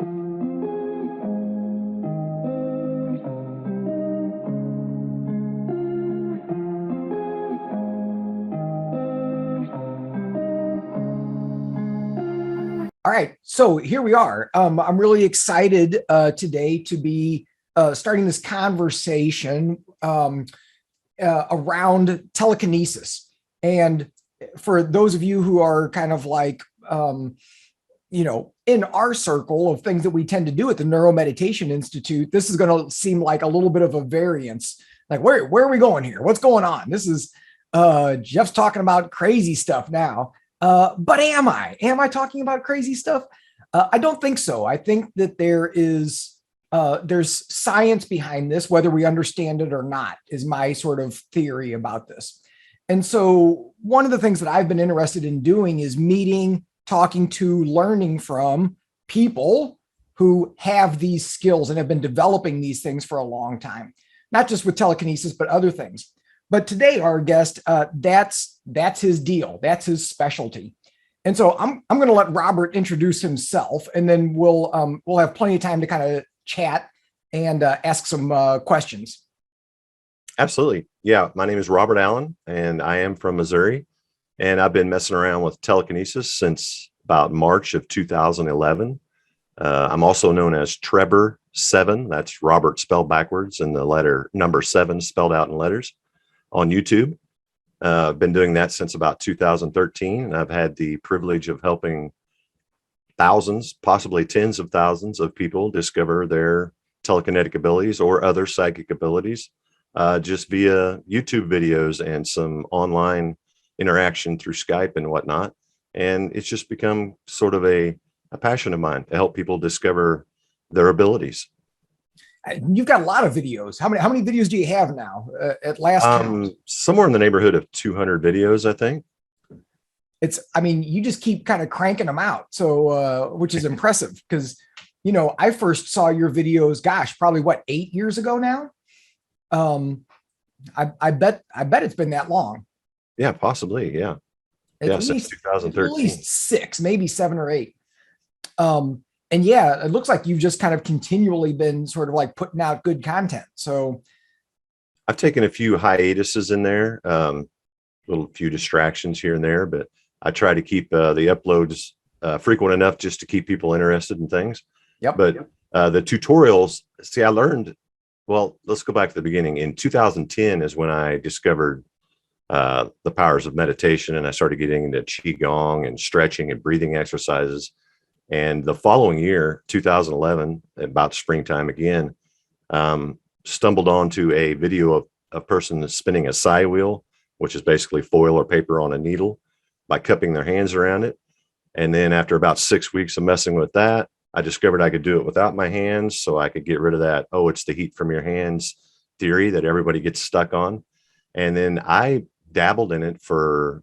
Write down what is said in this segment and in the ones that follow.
All right, so here we are. I'm really excited today to be starting this conversation around telekinesis. And for those of you who are kind of like, in our circle of things that we tend to do at the Neuromeditation Institute, this is going to seem like a little bit of a variance. Like, where are we going here? What's going on? This is Jeff's talking about crazy stuff now. But am I? Am I talking about crazy stuff? I don't think so. I think that there's science behind this, whether we understand it or not, is my sort of theory about this. And so one of the things that I've been interested in doing is meeting, talking to, learning from people who have these skills and have been developing these things for a long time, not just with telekinesis, but other things. But today, our guest, that's his deal. That's his specialty. And so I'm going to let Robert introduce himself, and then we'll have plenty of time to kind of chat and ask some questions. Absolutely. Yeah. My name is Robert Allen, and I am from Missouri. And I've been messing around with telekinesis since about March of 2011. I'm also known as Trebor 7. That's Robert spelled backwards and the letter number 7 spelled out in letters on YouTube. I've been doing that since about 2013. And I've had the privilege of helping thousands, possibly tens of thousands of people discover their telekinetic abilities or other psychic abilities just via YouTube videos and some online interaction through Skype and whatnot. And it's just become sort of a passion of mine to help people discover their abilities. You've got a lot of videos. How many videos do you have now at last count? Somewhere in the neighborhood of 200 videos, I think. You just keep kind of cranking them out. So, which is impressive because, I first saw your videos, gosh, probably 8 years ago now. I bet it's been that long. Yeah, possibly. Yeah. Since 2013. At least 6, maybe 7 or 8. And yeah, it looks like you've just kind of continually been sort of like putting out good content. So I've taken a few hiatuses in there, few distractions here and there, but I try to keep the uploads frequent enough just to keep people interested in things. Yep. But the tutorials, I learned, well, let's go back to the beginning. In 2010 is when I discovered the powers of meditation, and I started getting into Qigong and stretching and breathing exercises. And the following year, 2011, about springtime again, stumbled onto a video of a person spinning a psi wheel, which is basically foil or paper on a needle, by cupping their hands around it. And then after about 6 weeks of messing with that, I discovered I could do it without my hands, so I could get rid of that, it's the heat from your hands theory that everybody gets stuck on. And then I dabbled in it for,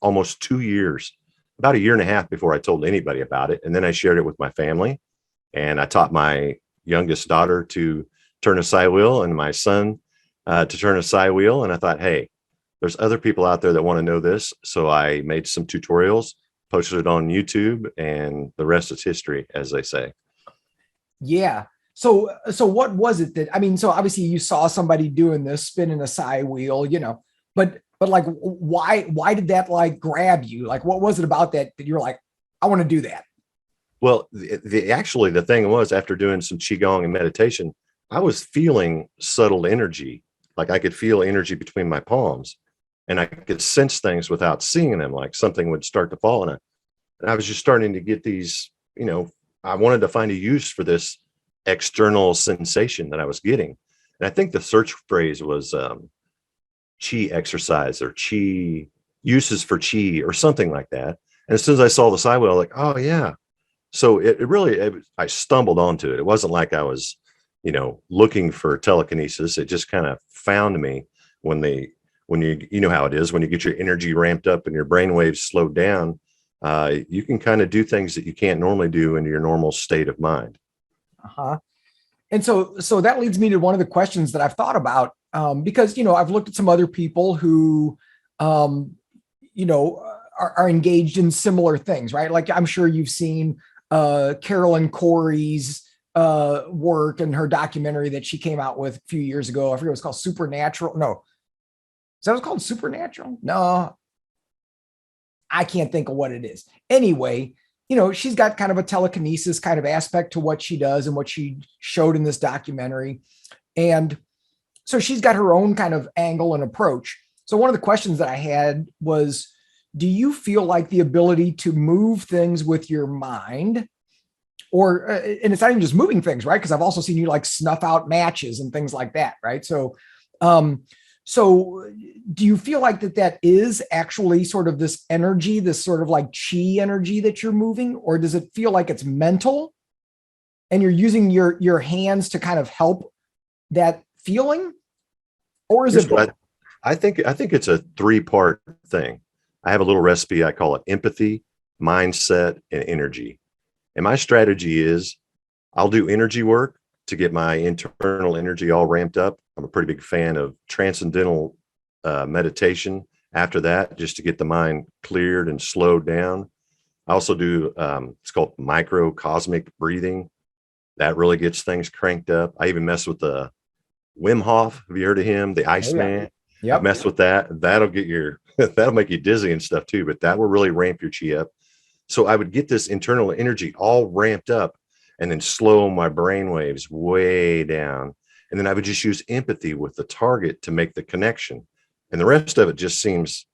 almost 2 years. About a year and a half before I told anybody about it. And then I shared it with my family, and I taught my youngest daughter to turn a psi wheel and my son to turn a psi wheel. And I thought, hey, there's other people out there that want to know this. So I made some tutorials, posted it on YouTube, and the rest is history, as they say. Yeah. So what was it that, so obviously you saw somebody doing this, spinning a psi wheel, but like, why did that like grab you? Like, what was it about that you're like, I want to do that? Well, the thing was, after doing some Qigong and meditation, I was feeling subtle energy. Like I could feel energy between my palms, and I could sense things without seeing them, like something would start to fall. And I was just starting to get these, I wanted to find a use for this external sensation that I was getting. And I think the search phrase was, chi exercise or chi uses for chi or something like that. And as soon as I saw the psi wheel, like, oh yeah. So I stumbled onto it. It wasn't like I was, looking for telekinesis. It just kind of found me when you know how it is, when you get your energy ramped up and your brain waves slowed down, you can kind of do things that you can't normally do in your normal state of mind. Uh-huh. And so that leads me to one of the questions that I've thought about, because, I've looked at some other people who, are engaged in similar things, right? Like I'm sure you've seen Carolyn Corey's work and her documentary that she came out with a few years ago. I forget what it was called. Supernatural. No, is that what it's called? Supernatural? No, I can't think of what it is. Anyway, she's got kind of a telekinesis kind of aspect to what she does and what she showed in this documentary. And so she's got her own kind of angle and approach. So one of the questions that I had was, do you feel like the ability to move things with your mind, or, and it's not even just moving things, right? Because I've also seen you like snuff out matches and things like that, right? So, so do you feel like that is actually sort of this energy, this sort of like chi energy that you're moving, or does it feel like it's mental and you're using your hands to kind of help that feeling? Or is it both? I think it's a 3-part thing. I have a little recipe. I call it empathy, mindset, and energy. And my strategy is I'll do energy work to get my internal energy all ramped up. I'm a pretty big fan of transcendental meditation after that, just to get the mind cleared and slowed down. I also do, it's called microcosmic breathing. That really gets things cranked up. I even mess with the Wim Hof. Have you heard of him? The Iceman. Yep. Mess with that. That'll get that'll make you dizzy and stuff too, but that will really ramp your chi up. So I would get this internal energy all ramped up and then slow my brain waves way down. And then I would just use empathy with the target to make the connection. And the rest of it just seems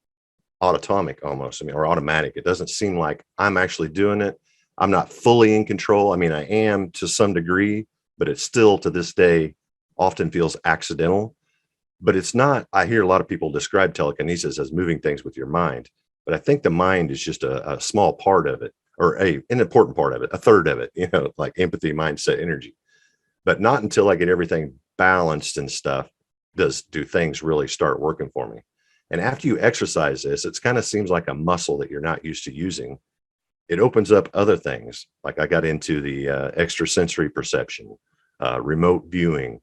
autonomic almost, or automatic. It doesn't seem like I'm actually doing it. I'm not fully in control. I mean, I am to some degree, but it's still to this day often feels accidental. But it's not. I hear a lot of people describe telekinesis as moving things with your mind, but I think the mind is just a small part of it, or an important part of it, a third of it, like empathy, mindset, energy. But not until I get everything balanced and stuff do things really start working for me. And after you exercise this, it kind of seems like a muscle that you're not used to using. It opens up other things. Like I got into the extrasensory perception, remote viewing.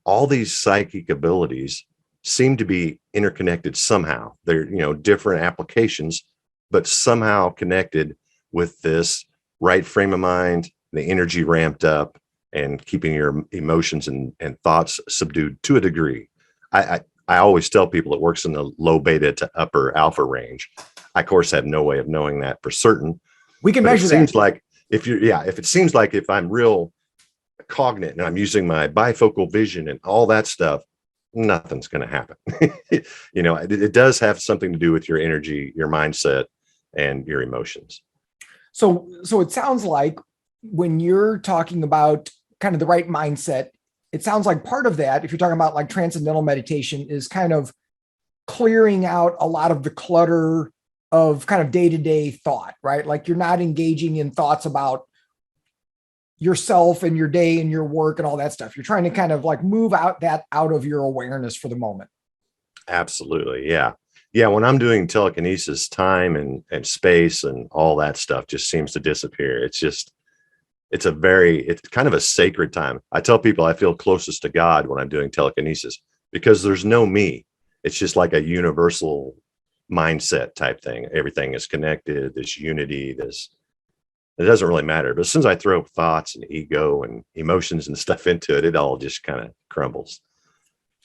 All these psychic abilities seem to be interconnected somehow. They're, different applications, but somehow connected with this right frame of mind, the energy ramped up, and keeping your emotions and thoughts subdued to a degree. I always tell people it works in the low beta to upper alpha range. I, of course, have no way of knowing that for certain. We can measure that. Seems like if it seems like if I'm real cognate and I'm using my bifocal vision and all that stuff, nothing's going to happen. It does have something to do with your energy, your mindset, and your emotions. So it sounds like when you're talking about kind of the right mindset, it sounds like part of that, if you're talking about like transcendental meditation, is kind of clearing out a lot of the clutter of kind of day-to-day thought, right? Like you're not engaging in thoughts about yourself and your day and your work and all that stuff. You're trying to kind of like move out of your awareness for the moment. Absolutely. Yeah. Yeah. When I'm doing telekinesis, time and space and all that stuff just seems to disappear. It's kind of a sacred time. I tell people I feel closest to God when I'm doing telekinesis because there's no me. It's just like a universal mindset type thing. Everything is connected, this unity, it doesn't really matter. But as soon as I throw thoughts and ego and emotions and stuff into it, it all just kind of crumbles.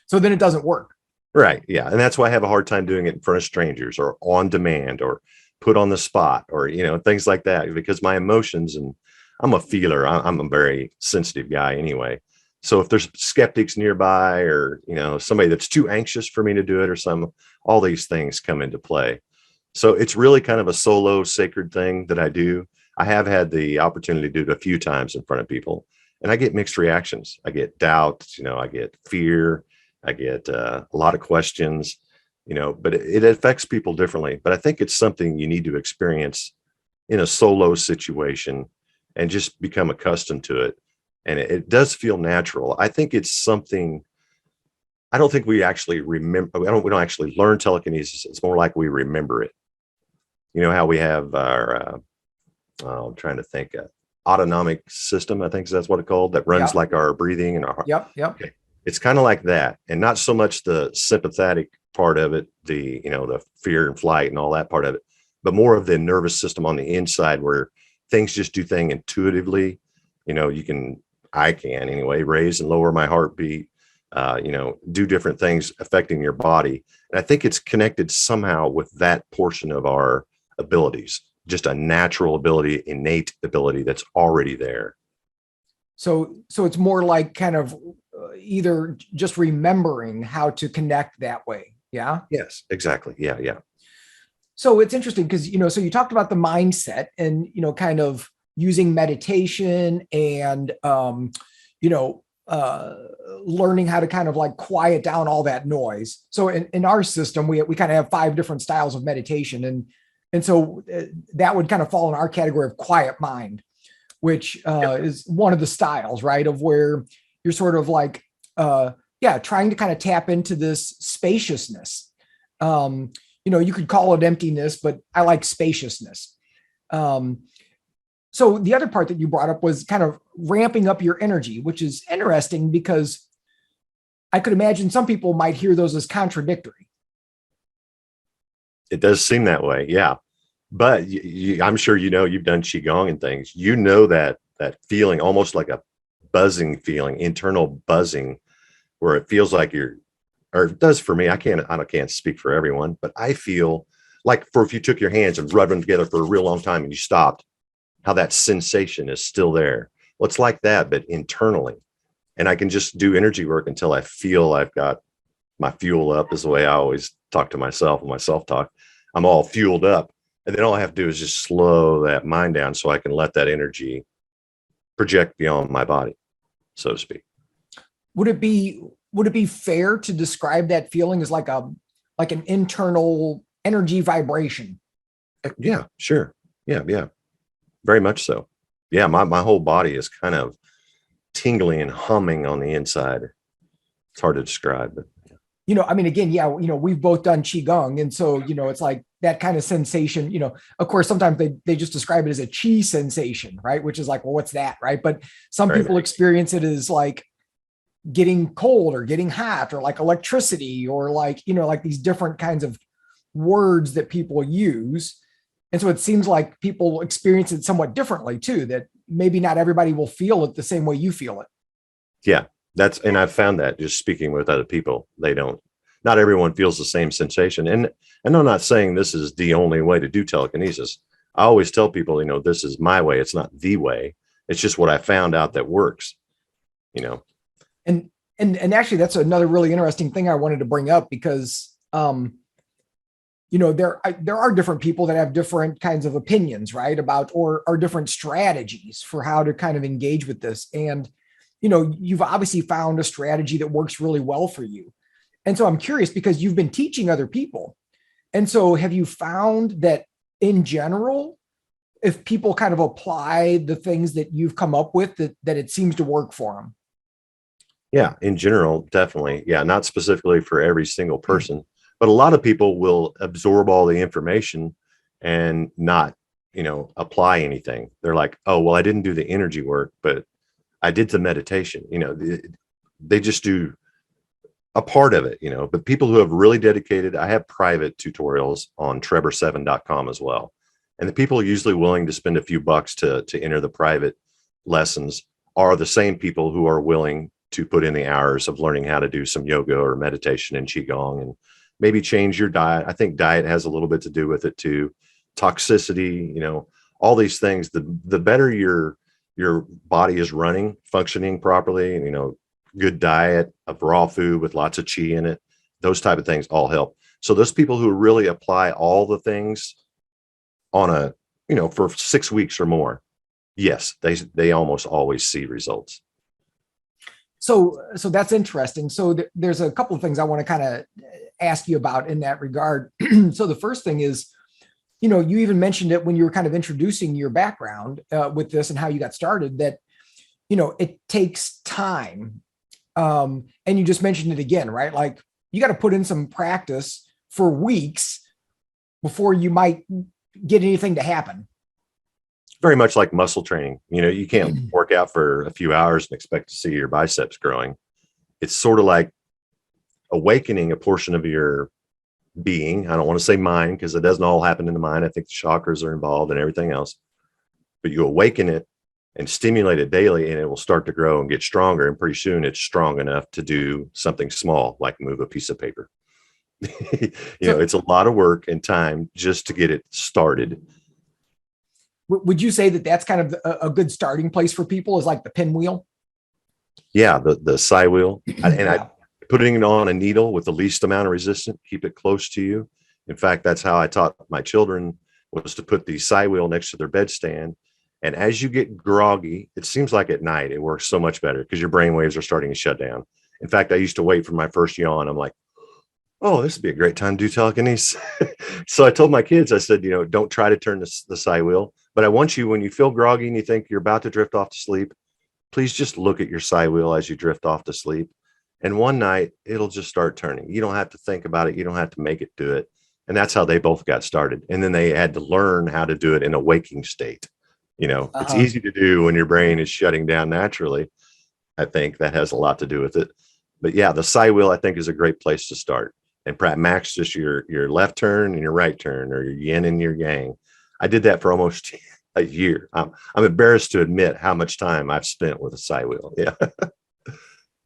So then it doesn't work. Right. Yeah. And that's why I have a hard time doing it in front of strangers or on demand or put on the spot or, things like that, because my emotions, and I'm a feeler. I'm a very sensitive guy anyway. So if there's skeptics nearby or, somebody that's too anxious for me to do it or all these things come into play. So it's really kind of a solo sacred thing that I do. I have had the opportunity to do it a few times in front of people, and I get mixed reactions. I get doubt, I get fear, I get a lot of questions, but it affects people differently. But I think it's something you need to experience in a solo situation and just become accustomed to it. And it does feel natural. I think it's something, I don't think we actually remember. We don't actually learn telekinesis. It's more like we remember it. How we have our, I'm trying to think, autonomic system, I think that's what it's called, that runs like our breathing and our heart. Yep. Okay. It's kind of like that. And not so much the sympathetic part of it, the fear and flight and all that part of it, but more of the nervous system on the inside where things just do things intuitively. I can anyway, raise and lower my heartbeat, do different things affecting your body. And I think it's connected somehow with that portion of our abilities, just a natural ability, innate ability that's already there. So it's more like kind of either just remembering how to connect that way. Yeah. Yes, exactly. Yeah. Yeah. So it's interesting because, so you talked about the mindset and, kind of using meditation and, learning how to kind of like quiet down all that noise. So in our system, we kind of have 5 different styles of meditation. And so that would kind of fall in our category of quiet mind, which is one of the styles, right? Of where you're sort of like, trying to kind of tap into this spaciousness. You could call it emptiness, but I like spaciousness. So the other part that you brought up was kind of ramping up your energy, which is interesting because I could imagine some people might hear those as contradictory. It does seem that way. Yeah. But I'm sure, you've done Qigong and things, that feeling, almost like a buzzing feeling, internal buzzing, where it feels like or it does for me. I can't speak for everyone, but I feel like if you took your hands and rubbed them together for a real long time and you stopped, how that sensation is still there. Well, it's like that, but internally. And I can just do energy work until I feel I've got my fuel up, is the way I always talk to myself and my self-talk. I'm all fueled up. And then all I have to do is just slow that mind down so I can let that energy project beyond my body, so to speak. Would it be fair to describe that feeling as like an internal energy vibration? Yeah, sure. Yeah. Yeah. Very much so. Yeah. My whole body is kind of tingling and humming on the inside. It's hard to describe, but again, we've both done Qigong. And so, it's like that kind of sensation, of course, sometimes they just describe it as a chi sensation, right? Which is like, well, what's that? Right. But some people experience it as like getting cold or getting hot or like electricity or like, like these different kinds of words that people use. And so it seems like people experience it somewhat differently too, that maybe not everybody will feel it the same way you feel it. Yeah. And I've found that just speaking with other people, not everyone feels the same sensation. And I'm not saying this is the only way to do telekinesis. I always tell people, this is my way. It's not the way. It's just what I found out that works, And actually that's another really interesting thing I wanted to bring up because, there are different people that have different kinds of opinions, right? About, or different strategies for how to kind of engage with this. And, you've obviously found a strategy that works really well for you. And so I'm curious because you've been teaching other people. And so have you found that in general, if people kind of apply the things that you've come up with, that it seems to work for them? Yeah, in general, definitely. Yeah, not specifically for every single person, but a lot of people will absorb all the information and not, apply anything. They're like, oh, well, I didn't do the energy work, but I did the meditation. They just do a part of it, but people who have really dedicated, I have private tutorials on Trebor7.com as well. And the people usually willing to spend a few bucks to enter the private lessons are the same people who are willing to put in the hours of learning how to do some yoga or meditation and Qigong and maybe change your diet. I think diet has a little bit to do with it too. Toxicity, all these things, the better your body is running, functioning properly, good diet of raw food with lots of chi in it, those type of things all help. So those people who really apply all the things on for 6 weeks or more, yes, they almost always see results. So that's interesting. So there's a couple of things I want to kind of ask you about in that regard. So the first thing is, you even mentioned it when you were kind of introducing your background with this and how you got started, that, it takes time. And you just mentioned it again, right? Like you got to put in some practice for weeks before you might get anything to happen. Very much like muscle training. You can't work out for a few hours and expect to see your biceps growing. It's sort of like awakening a portion of your being. I don't want to say mind because it doesn't all happen in the mind. I think the chakras are involved and everything else. but you awaken it and stimulate it daily, and it will start to grow and get stronger. And pretty soon it's strong enough to do something small, like move a piece of paper. It's a lot of work and time just to get it started. Would you say that that's kind of a good starting place for people, is like the pinwheel? Yeah, the psi wheel. I putting it on a needle with the least amount of resistance, keep it close to you. In fact, that's how I taught my children, was to put the psi wheel next to their bedstand. And as you get groggy, it seems like at night it works so much better because your brain waves are starting to shut down. In fact, I used to wait for my first yawn. I'm like, oh, this would be a great time to do telekinesis. So I told my kids, I said, don't try to turn the psi wheel, but I want you, when you feel groggy and you think you're about to drift off to sleep, please just look at your psi wheel as you drift off to sleep. And one night it'll just start turning. You don't have to think about it. You don't have to make it do it. And that's how they both got started. And then they had to learn how to do it in a waking state. It's easy to do when your brain is shutting down naturally. I think that has a lot to do with it. But yeah, the psi wheel, I think, is a great place to start. And practice your left turn and your right turn, or your yin and your yang. I did that for almost a year. I'm embarrassed to admit how much time I've spent with a psi wheel. Yeah.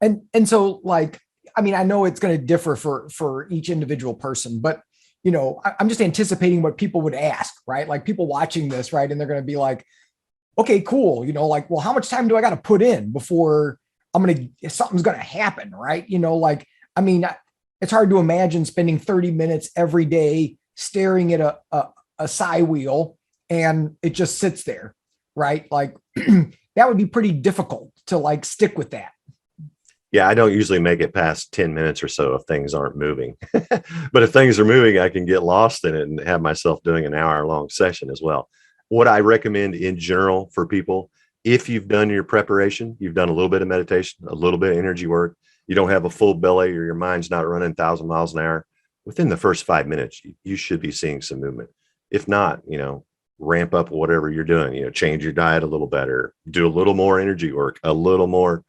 And so, like, I mean, I know it's going to differ for each individual person, but I'm just anticipating what people would ask, right? Like people watching this, right? And they're going to be like, okay, cool. Like, well, how much time do I got to put in before something's going to happen, right? I mean, it's hard to imagine spending 30 minutes every day staring at a psi wheel and it just sits there, right? Like that would be pretty difficult to like stick with that. Yeah, I don't usually make it past 10 minutes or so if things aren't moving. But if things are moving, I can get lost in it and have myself doing an hour-long session as well. What I recommend in general for people, if you've done your preparation, you've done a little bit of meditation, a little bit of energy work, you don't have a full belly or your mind's not running 1,000 miles an hour, within the first 5 minutes, you should be seeing some movement. If not, ramp up whatever you're doing, change your diet a little better, do a little more energy work, a little more,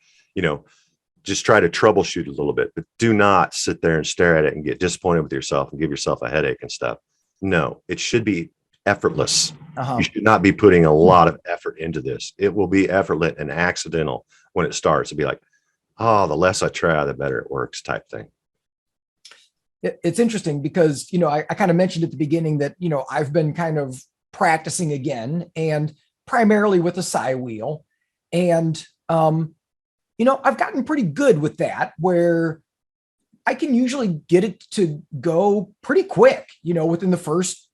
just try to troubleshoot a little bit, but do not sit there and stare at it and get disappointed with yourself and give yourself a headache and stuff. No, it should be effortless. You should not be putting a lot of effort into this. It will be effortless and accidental when it starts. It'll be like, oh, the less I try, the better it works type thing. It's interesting because, I kind of mentioned at the beginning that, I've been kind of practicing again, and primarily with a psi wheel. And, I've gotten pretty good with that, where I can usually get it to go pretty quick, within the first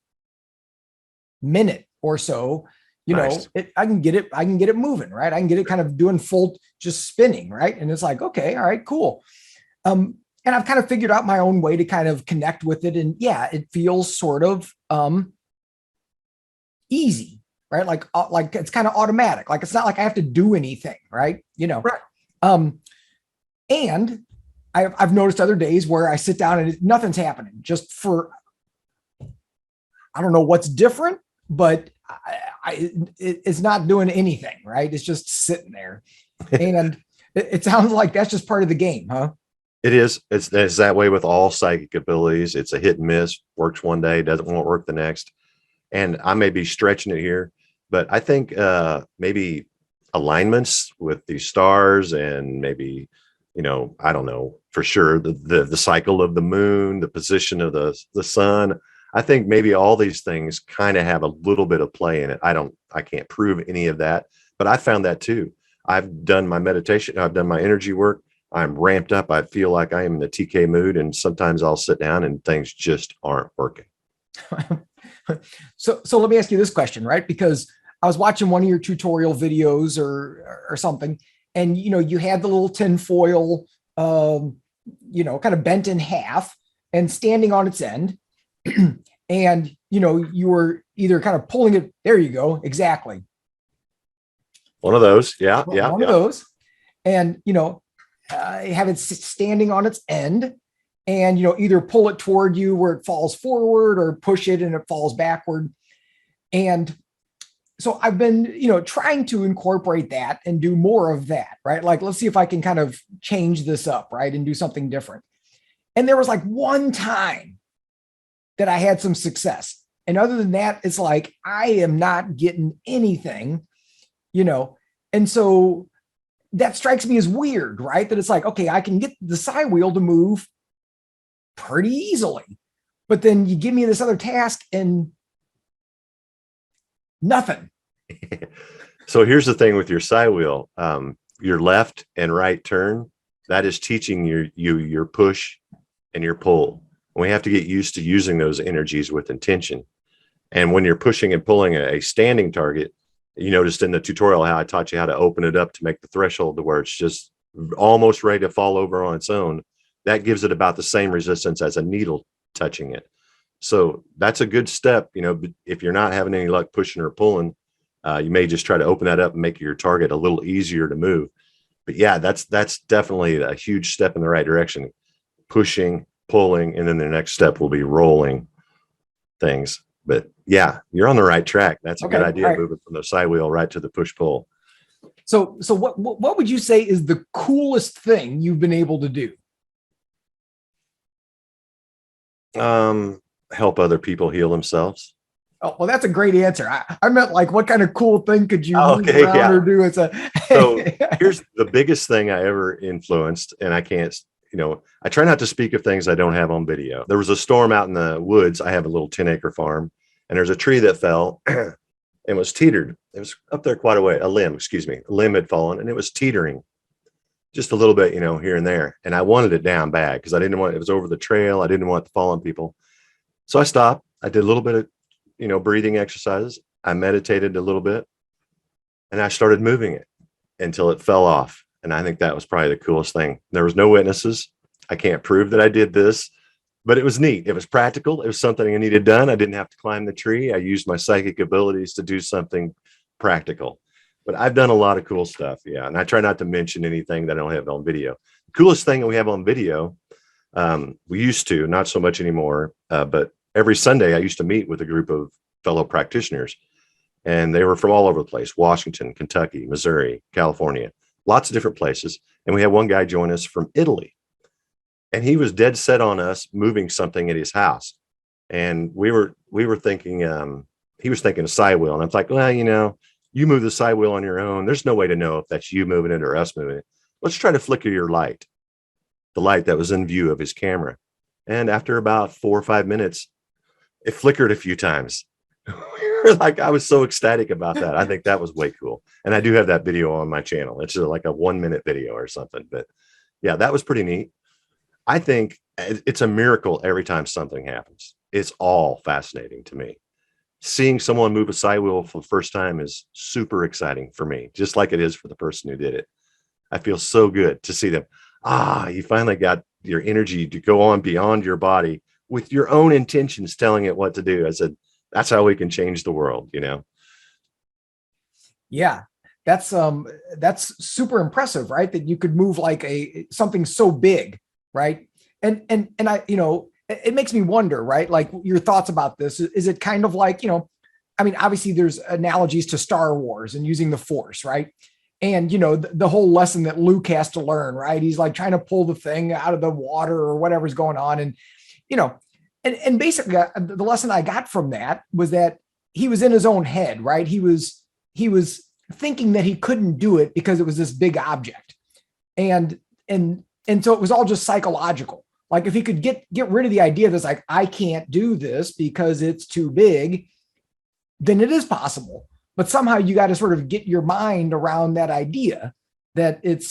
minute or so. Nice. I can get it moving, right? I can get it kind of doing full, just spinning, right? And it's like, okay, all right, cool. And I've kind of figured out my own way to kind of connect with it. And yeah, it feels sort of easy, right? Like it's kind of automatic. Like it's not like I have to do anything, right? Right. And I've noticed other days where I sit down and nothing's happening, just for, I don't know what's different, but it's not doing anything, right? It's just sitting there. And it sounds like that's just part of the game, huh? It is. It's that way with all psychic abilities. It's a hit and miss, works one day, won't work the next. And I may be stretching it here, but I think maybe alignments with the stars and maybe, I don't know for sure, the cycle of the moon, the position of the sun. I think maybe all these things kind of have a little bit of play in it. I can't prove any of that, but I found that too. I've done my meditation. I've done my energy work. I'm ramped up. I feel like I am in the TK mood. And sometimes I'll sit down and things just aren't working. So let me ask you this question, right? Because I was watching one of your tutorial videos or something, and, you had the little tin foil, kind of bent in half and standing on its end. And, you were either kind of pulling it. There you go. Exactly. One of those. Yeah. One Yeah. of those. And, have it standing on its end, and, either pull it toward you where it falls forward, or push it and it falls backward. And so I've been, trying to incorporate that and do more of that, right? Like, let's see if I can kind of change this up, right? And do something different. And there was like one time that I had some success. And other than that, it's like, I am not getting anything you know, and so that strikes me as weird, right? That it's like, okay, I can get the side wheel to move pretty easily, but then you give me this other task and nothing. So here's the thing with your side wheel. Your left and right turn, that is teaching your push and your pull. And we have to get used to using those energies with intention. And when you're pushing and pulling a standing target, you noticed in the tutorial how I taught you how to open it up to make the threshold to where it's just almost ready to fall over on its own. That gives it about the same resistance as a needle touching it. So that's a good step. You know, if you're not having any luck pushing or pulling, you may just try to open that up and make your target a little easier to move. But yeah, that's definitely a huge step in the right direction. Pushing, pulling, and then the next step will be rolling things. But yeah, you're on the right track. That's a good idea, right. Moving from the side wheel right to the push pull. So what would you say is the coolest thing you've been able to do? Help other people heal themselves. Oh, well, that's a great answer. I meant like, what kind of cool thing could you move around or do? So here's the biggest thing I ever influenced, and I can't, you know, I try not to speak of things I don't have on video. There was a storm out in the woods. I have a little 10-acre farm, and there's a tree that fell and was teetered. It was up there quite a way. A limb had fallen, and it was teetering just a little bit, you know, here and there. And I wanted it down bad because I didn't want it was over the trail. I didn't want it to fall on people. So I stopped. I did a little bit of, you know, breathing exercises. I meditated a little bit, and I started moving it until it fell off. And I think that was probably the coolest thing. There was no witnesses. I can't prove that I did this, but it was neat. It was practical. It was something I needed done. I didn't have to climb the tree. I used my psychic abilities to do something practical. But I've done a lot of cool stuff. Yeah. And I try not to mention anything that I don't have on video. The coolest thing that we have on video, we used to, not so much anymore, but every Sunday I used to meet with a group of fellow practitioners, and they were from all over the place: Washington, Kentucky, Missouri, California, lots of different places. And we had one guy join us from Italy, and he was dead set on us moving something at his house. And we were thinking, he was thinking a side wheel. And I'm like, well, you know, you move the side wheel on your own. There's no way to know if that's you moving it or us moving it. Let's try to flicker your light, the light that was in view of his camera. And after about 4 or 5 minutes, it flickered a few times. Like, I was so ecstatic about that. I think that was way cool. And I do have that video on my channel. It's like a 1-minute video or something. But yeah, that was pretty neat. I think it's a miracle every time something happens. It's all fascinating to me. Seeing someone move a side wheel for the first time is super exciting for me, just like it is for the person who did it. I feel so good to see them. You finally got your energy to go on beyond your body with your own intentions, telling it what to do. I said, that's how we can change the world, you know? Yeah, that's super impressive, right? That you could move like something so big, right? And I, you know, it makes me wonder, right? Like, your thoughts about this. Is it kind of like, you know, I mean, obviously there's analogies to Star Wars and using the Force, right? And, you know, the whole lesson that Luke has to learn, right? He's like trying to pull the thing out of the water or whatever's going on. And, you know, and basically the lesson I got from that was that he was in his own head, right? He was thinking that he couldn't do it because it was this big object. And so it was all just psychological. Like, if he could get rid of the idea that's like, I can't do this because it's too big, then it is possible. But somehow you got to sort of get your mind around that idea that it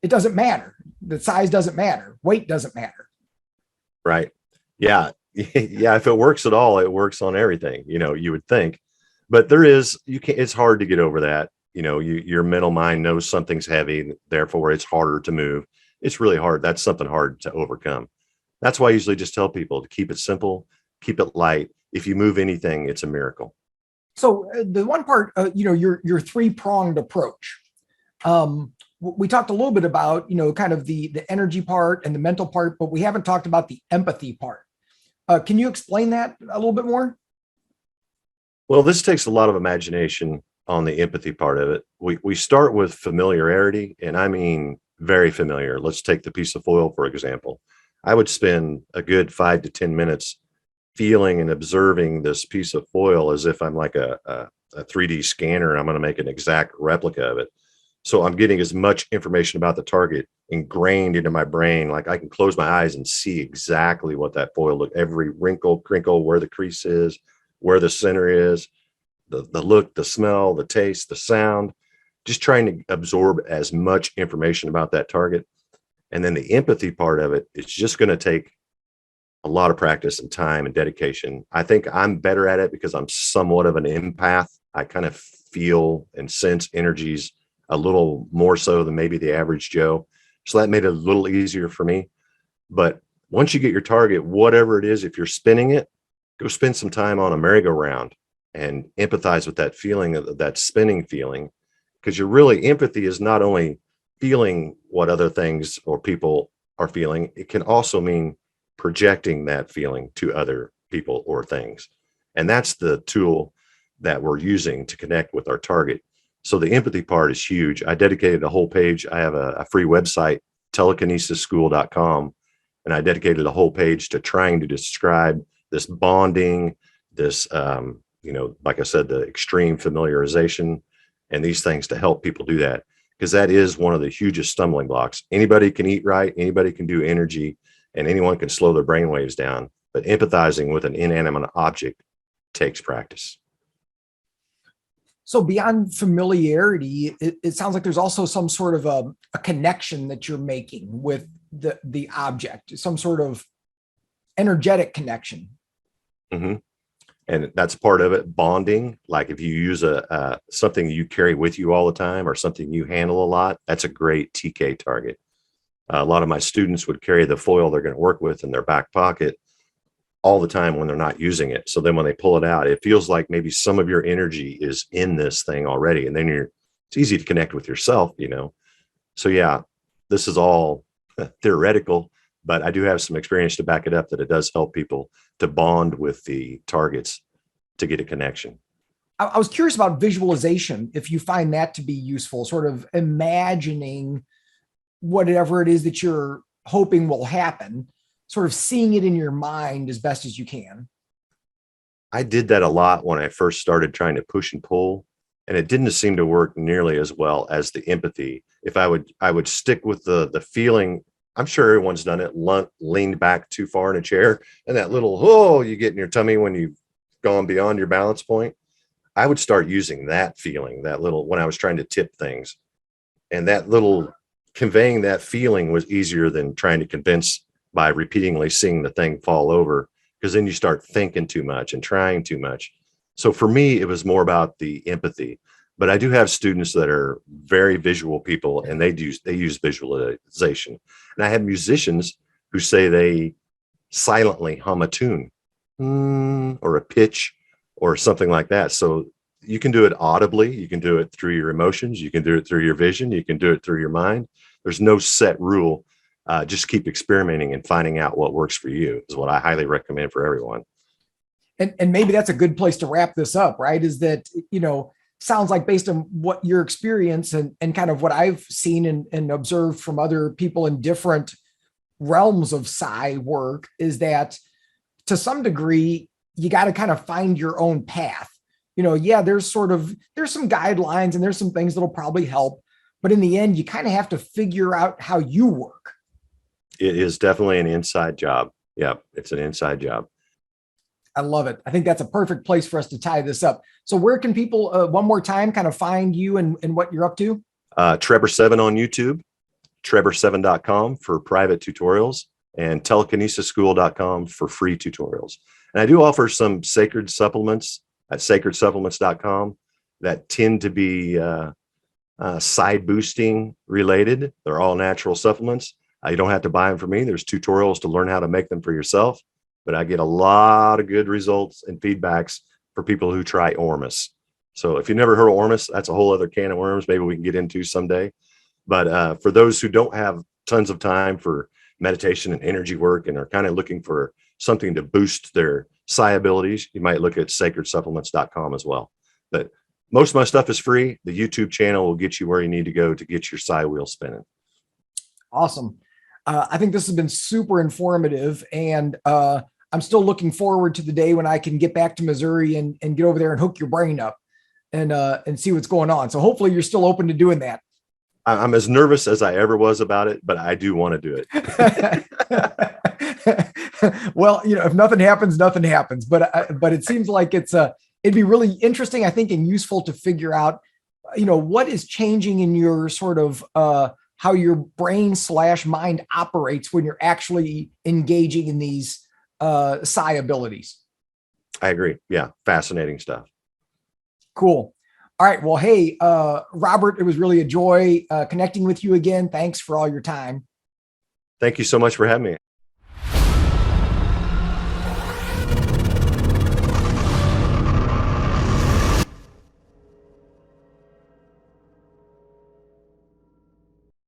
doesn't matter. That size doesn't matter. Weight doesn't matter. Right. Yeah. Yeah. If it works at all, it works on everything, you know, you would think. But it's hard to get over that. You know, your mental mind knows something's heavy, therefore it's harder to move. It's really hard. That's something hard to overcome. That's why I usually just tell people to keep it simple, keep it light. If you move anything, it's a miracle. So the one part, you know, your 3-pronged approach. We talked a little bit about, you know, kind of the energy part and the mental part, but we haven't talked about the empathy part. Can you explain that a little bit more? Well, this takes a lot of imagination on the empathy part of it. We start with familiarity, and I mean very familiar. Let's take the piece of foil, for example. I would spend a good 5 to 10 minutes feeling and observing this piece of foil as if I'm like a a 3D scanner and I'm going to make an exact replica of it. So I'm getting as much information about the target ingrained into my brain. Like I can close my eyes and see exactly what that foil look, every wrinkle, crinkle, where the crease is, where the center is, the look, the smell, the taste, the sound, just trying to absorb as much information about that target. And then the empathy part of it is just going to take a lot of practice and time and dedication. I think I'm better at it because I'm somewhat of an empath. I kind of feel and sense energies a little more so than maybe the average Joe. So that made it a little easier for me. But once you get your target, whatever it is, if you're spinning it, go spend some time on a merry-go-round and empathize with that feeling, of that spinning feeling, because you're really, empathy is not only feeling what other things or people are feeling, it can also mean projecting that feeling to other people or things. And that's the tool that we're using to connect with our target. So the empathy part is huge. I dedicated a whole page. I have a free website, telekinesisschool.com, and I dedicated a whole page to trying to describe this bonding, this, like I said, the extreme familiarization and these things to help people do that. Because that is one of the hugest stumbling blocks. Anybody can eat right, anybody can do energy, and anyone can slow their brain waves down. But empathizing with an inanimate object takes practice. So beyond familiarity, it sounds like there's also some sort of a connection that you're making with the object, some sort of energetic connection. Mm-hmm. And that's part of it, bonding. Like if you use something you carry with you all the time or something you handle a lot, that's a great TK target. A lot of my students would carry the foil they're going to work with in their back pocket all the time when they're not using it. So then when they pull it out, it feels like maybe some of your energy is in this thing already. And then it's easy to connect with yourself, So yeah, this is all theoretical, but I do have some experience to back it up that it does help people to bond with the targets to get a connection. I was curious about visualization, if you find that to be useful, sort of imagining whatever it is that you're hoping will happen, sort of seeing it in your mind as best as you can. I did that a lot when I first started trying to push and pull, and it didn't seem to work nearly as well as the empathy. If I would stick with the feeling. I'm sure everyone's done it, leaned back too far in a chair, and that little, you get in your tummy when you've gone beyond your balance point. I would start using that feeling, that little, when I was trying to tip things, and that little conveying that feeling was easier than trying to convince by repeatedly seeing the thing fall over, because then you start thinking too much and trying too much. So for me, it was more about the empathy. But I do have students that are very visual people, and they use visualization. And I have musicians who say they silently hum a tune or a pitch or something like that. So you can do it audibly. You can do it through your emotions. You can do it through your vision. You can do it through your mind. There's no set rule. Just keep experimenting and finding out what works for you is what I highly recommend for everyone. And maybe that's a good place to wrap this up, right? Is that, sounds like based on what your experience and kind of what I've seen and observed from other people in different realms of psi work, is that to some degree, you got to kind of find your own path. There's some guidelines and there's some things that'll probably help, but in the end, you kind of have to figure out how you work. It is definitely an inside job. Yeah, it's an inside job. I love it. I think that's a perfect place for us to tie this up. So where can people, one more time, kind of find you and what you're up to? Trebor7 on YouTube, Trebor7.com for private tutorials, and telekinesisschool.com for free tutorials. And I do offer some sacred supplements at sacredsupplements.com that tend to be side boosting related. They're all natural supplements. You don't have to buy them from me. There's tutorials to learn how to make them for yourself. But I get a lot of good results and feedbacks for people who try Ormus. So if you've never heard of Ormus, that's a whole other can of worms. Maybe we can get into someday. But for those who don't have tons of time for meditation and energy work and are kind of looking for something to boost their psi abilities, you might look at sacredsupplements.com as well. But most of my stuff is free. The YouTube channel will get you where you need to go to get your psi wheel spinning. Awesome. I think this has been super informative, and I'm still looking forward to the day when I can get back to Missouri and get over there and hook your brain up. and see what's going on. So hopefully you're still open to doing that. I'm as nervous as I ever was about it, but I do want to do it. Well, if nothing happens, nothing happens. But it seems like it'd be really interesting, I think, and useful to figure out, what is changing in your sort of how your brain/mind operates when you're actually engaging in these psi abilities. I agree. Yeah, fascinating stuff. Cool. All right. Well, hey, Robert, it was really a joy connecting with you again. Thanks for all your time. Thank you so much for having me.